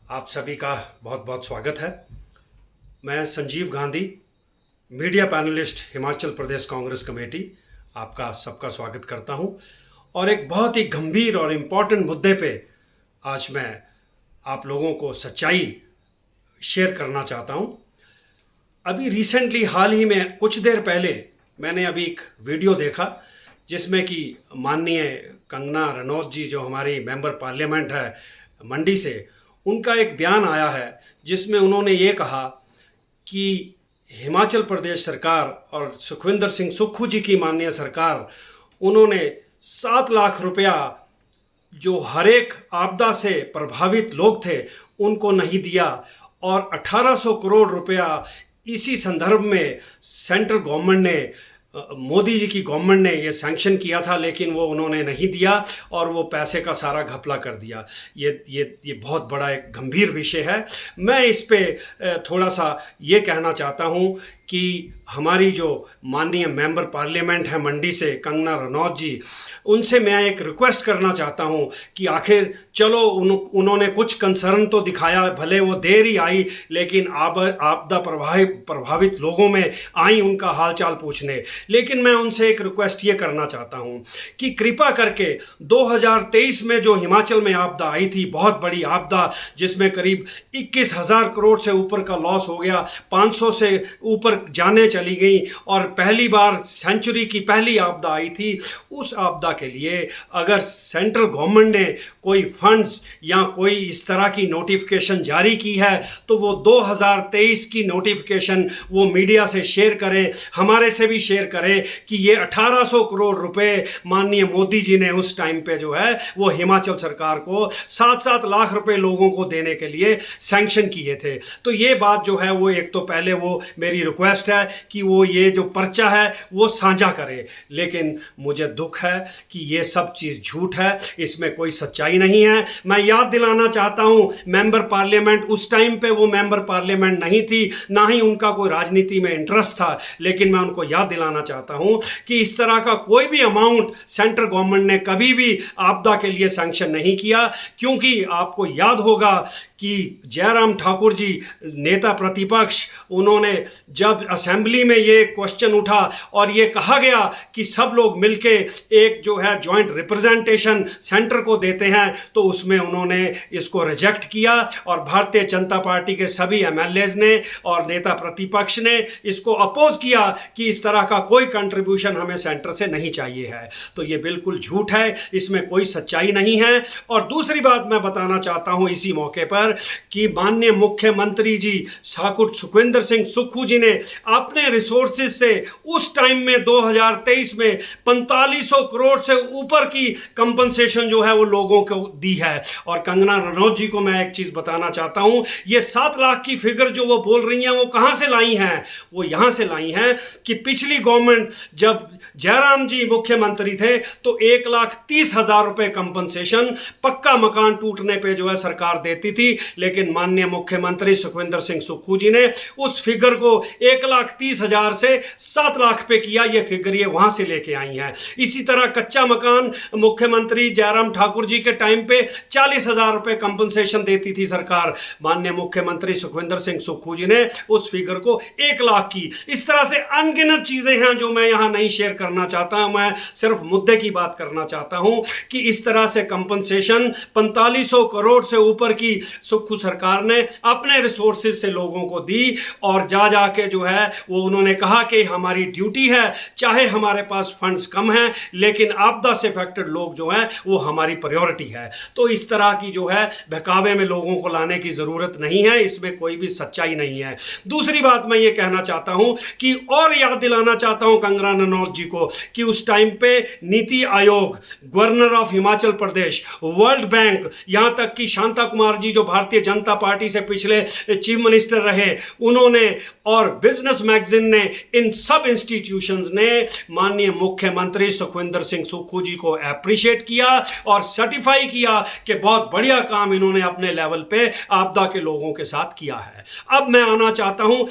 आप सभी का बहुत बहुत स्वागत है। मैं Sanjeev Gandhi, media panelist, Himachal Pradesh Congress committee, आपका सबका स्वागत करता हूं। और एक बहुत ही गंभीर और इम्पॉर्टेंट मुद्दे पे आज मैं आप लोगों को सच्चाई शेयर करना चाहता हूं। अभी रिसेंटली हाल ही में कुछ देर पहले मैंने अभी एक वीडियो देखा जिसमें कि माननीय कंगना रनौत जी, जो हमारी मेंबर पार्लियामेंट है मंडी से, उनका एक बयान आया है जिसमें उन्होंने ये कहा कि हिमाचल प्रदेश सरकार और सुखविंदर सिंह सुक्खू जी की माननीय सरकार, उन्होंने 7 लाख रुपया जो हर एक आपदा से प्रभावित लोग थे उनको नहीं दिया, और 1800 करोड़ रुपया इसी संदर्भ में सेंट्रल गवर्नमेंट ने, मोदी जी की गवर्नमेंट ने ये सैंक्शन किया था, लेकिन वो उन्होंने नहीं दिया और वो पैसे का सारा घपला कर दिया। ये बहुत बड़ा एक गंभीर विषय है। मैं इस पे थोड़ा सा ये कहना चाहता हूँ कि हमारी जो माननीय मेंबर पार्लियामेंट है मंडी से, कंगना रनौत जी, उनसे मैं एक रिक्वेस्ट करना चाहता हूँ कि आखिर चलो उन्होंने कुछ कंसर्न तो दिखाया, भले वो देर ही आई, लेकिन आपदा प्रभावित लोगों में आई उनका हालचाल पूछने। लेकिन मैं उनसे एक रिक्वेस्ट ये करना चाहता हूँ कि कृपा करके 2023 में जो हिमाचल में आपदा आई थी, बहुत बड़ी आपदा जिसमें करीब 21,000 करोड़ से ऊपर का लॉस हो गया, 500 से ऊपर जाने चली गई, और पहली बार सेंचुरी की पहली आपदा आई थी। उस आपदा के लिए अगर सेंट्रल गवर्नमेंट ने कोई फंड्स या कोई इस तरह की नोटिफिकेशन जारी की है तो वो 2023 की नोटिफिकेशन वो मीडिया से शेयर करें, हमारे से भी शेयर करें कि ये 1800 करोड़ रुपए माननीय मोदी जी ने उस टाइम पे जो है वो हिमाचल सरकार को 7-7 लाख रुपए लोगों को देने के लिए सैंक्शन किए थे। तो ये बात जो है वो, एक तो पहले वो मेरी रिक्वेस्ट है कि वो ये जो पर्चा है वो साझा करें। लेकिन मुझे दुख है कि ये सब चीज़ झूठ है, इसमें कोई सच्चाई नहीं है। मैं याद दिलाना चाहता हूं, मेंबर पार्लियामेंट उस टाइम पे वो मेंबर पार्लियामेंट नहीं थी, ना ही उनका कोई राजनीति में इंटरेस्ट था, लेकिन मैं उनको याद दिलाना चाहता हूं कि इस तरह का कोई भी अमाउंट सेंट्रल गवर्नमेंट ने कभी भी आपदा के लिए सैंक्शन नहीं किया। क्योंकि आपको याद होगा कि जयराम ठाकुर जी, नेता प्रतिपक्ष, उन्होंने जब असेंबली में ये क्वेश्चन उठा और ये कहा गया कि सब लोग मिलके एक जो है जॉइंट रिप्रेजेंटेशन सेंटर को देते हैं, तो उसमें उन्होंने इसको रिजेक्ट किया, और भारतीय जनता पार्टी के सभी एमएलएज ने और नेता प्रतिपक्ष ने इसको अपोज किया कि इस तरह का कोई कंट्रीब्यूशन हमें सेंटर से नहीं चाहिए है। तो ये बिल्कुल झूठ है, इसमें कोई सच्चाई नहीं है। और दूसरी बात मैं बताना चाहता हूं इसी मौके पर कि माननीय मुख्यमंत्री जी सुखविंदर सिंह सुक्खू जी ने अपने रिसोर्सेज से उस टाइम में 2023 में 4500 करोड़ से ऊपर की कंपनसेशन जो है वो लोगों को दी है। और कंगना रनौत जी को मैं एक चीज बताना चाहता हूं, ये 7 लाख की फिगर जो वो बोल रही हैं वो कहां से लाई हैं? वो यहां से लाई हैं कि पिछली गवर्नमेंट जब जयराम जी मुख्यमंत्री थे तो 1,30,000 रुपए कंपनसेशन पक्का मकान टूटने पे जो है सरकार देती थी, लेकिन माननीय मुख्यमंत्री सुखविंदर सिंह सुक्खू जी ने उस फिगर को 1,30,000 से 7 लाख पे किया। ये फिगर ये वहां से लेके आई हैं। इसी तरह कच्चा मकान मुख्यमंत्री जयराम ठाकुर जी के टाइम पे 40,000 रुपए कंपनसेशन देती थी सरकार, माननीय मुख्यमंत्री सुखविंदर सिंह सुक्खू जी ने उस फिगर को 1 लाख की। इस तरह से अनगिनत चीजें हैं जो मैं यहां नहीं शेयर करना चाहता। मैं सिर्फ मुद्दे की बात करना चाहता हूं कि इस तरह से कंपनसेशन 4500 करोड़ से ऊपर की सुक्खू सरकार ने अपने रिसोर्सेज से लोगों को दी, और जा के जो है वो उन्होंने कहा कि हमारी ड्यूटी है, चाहे हमारे पास फंड्स कम हैं लेकिन आपदा से अफेक्टेड लोग जो हैं वो हमारी प्रायोरिटी है। तो इस तरह की जो है बहकावे में लोगों को लाने की जरूरत नहीं है, इसमें कोई भी सच्चाई नहीं है। दूसरी बात मैं ये कहना चाहता हूं कि, और याद दिलाना चाहता हूं कंगना रनौत जी को, कि उस टाइम पे NITI Aayog, governor of Himachal Pradesh, world bank, यहां तक कि शांता कुमार जी जो भारतीय जनता पार्टी से पिछले चीफ मिनिस्टर रहे, उन्होंने, और बिजनेस मैगजीन ने, इन सब इंस्टीट्यूशंस ने माननीय मुख्यमंत्री सुखविंदर सिंह सुक्खू जी को अप्रिशिएट किया और सर्टिफाई किया कि बहुत बढ़िया काम इन्होंने अपने लेवल पे आपदा के लोगों के साथ किया है। अब मैं आना चाहता हूं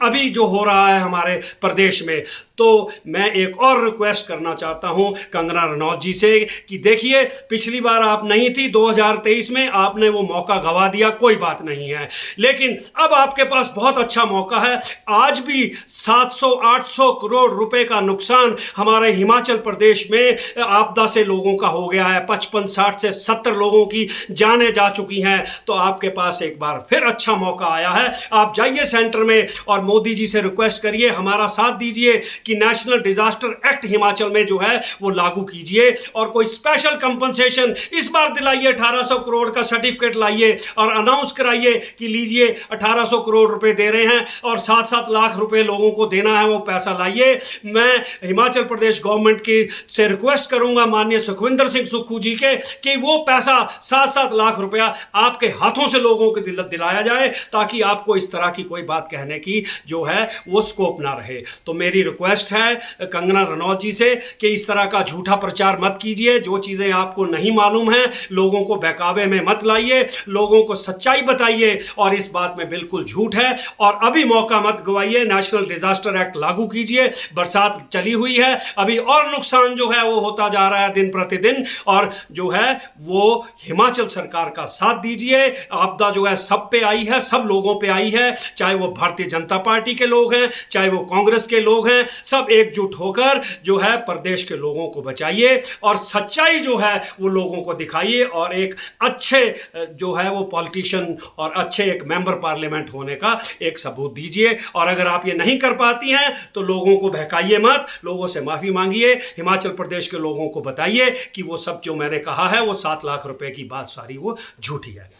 अभी जो हो रहा है हमारे प्रदेश में, तो मैं एक और रिक्वेस्ट करना चाहता हूं कंगना रनौत जी से कि देखिए, पिछली बार आप नहीं थी 2023 में, आपने वो मौका गंवा दिया, कोई बात नहीं है, लेकिन अब आपके पास बहुत अच्छा मौका है। आज भी 700-800 करोड़ रुपए का नुकसान हमारे हिमाचल प्रदेश में आपदा से लोगों का हो गया है। 55-60 से 70 लोगों की जानें जा चुकी हैं। तो आपके पास एक बार फिर अच्छा मौका आया है। आप जाइए सेंटर में और मोदी जी से रिक्वेस्ट करिए, हमारा साथ दीजिए कि नेशनल डिजास्टर एक्ट हिमाचल में जो है वो लागू कीजिए और कोई स्पेशल कंपनसेशन इस बार दिलाइए। 1800 करोड़ का सर्टिफिकेट लाइए और अनाउंस कराइए कि लीजिए 1800 करोड़ रुपए दे रहे हैं और 7-7 लाख रुपए लोगों को देना है, वो पैसा लाइए। मैं हिमाचल प्रदेश गवर्नमेंट की से रिक्वेस्ट करूंगा माननीय सुखविंदर सिंह सुक्खू जी के कि वो पैसा 7-7 लाख रुपया आपके हाथों से लोगों को दिलाया जाए, ताकि आपको इस तरह की कोई बात कहने की जो है वो स्कोप ना रहे। तो मेरी रिक्वेस्ट है कंगना रनौत जी से कि इस तरह का झूठा प्रचार मत कीजिए। जो चीजें आपको नहीं मालूम है लोगों को बहकावे में मत लाइए, लोगों को सच्चाई बताइए और इस बात में बिल्कुल झूठ है। और अभी मौका मत गवाइए, नेशनल डिजास्टर एक्ट लागू कीजिए। बरसात चली हुई है, अभी और नुकसान जो है वो होता जा रहा है दिन प्रतिदिन, और जो है वो हिमाचल सरकार का साथ दीजिए। आपदा जो है सब पे आई है, सब लोगों पे आई है, चाहे वो भारतीय जनता पार्टी के लोग हैं, चाहे वो कांग्रेस के लोग हैं, सब एकजुट होकर जो है प्रदेश के लोगों को बचाइए और सच्चाई जो है वो लोगों को दिखाइए और एक अच्छे जो है वो पॉलिटिशियन और अच्छे एक मेंबर पार्लियामेंट होने का एक सबूत दीजिए। और अगर आप ये नहीं कर पाती हैं तो लोगों को बहकाइए मत, लोगों से माफी मांगिए। हिमाचल प्रदेश के लोगों को बताइए कि वो सब जो मैंने कहा है वो 7 लाख रुपए की बात सारी वो झूठी है।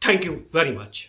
Thank you very much.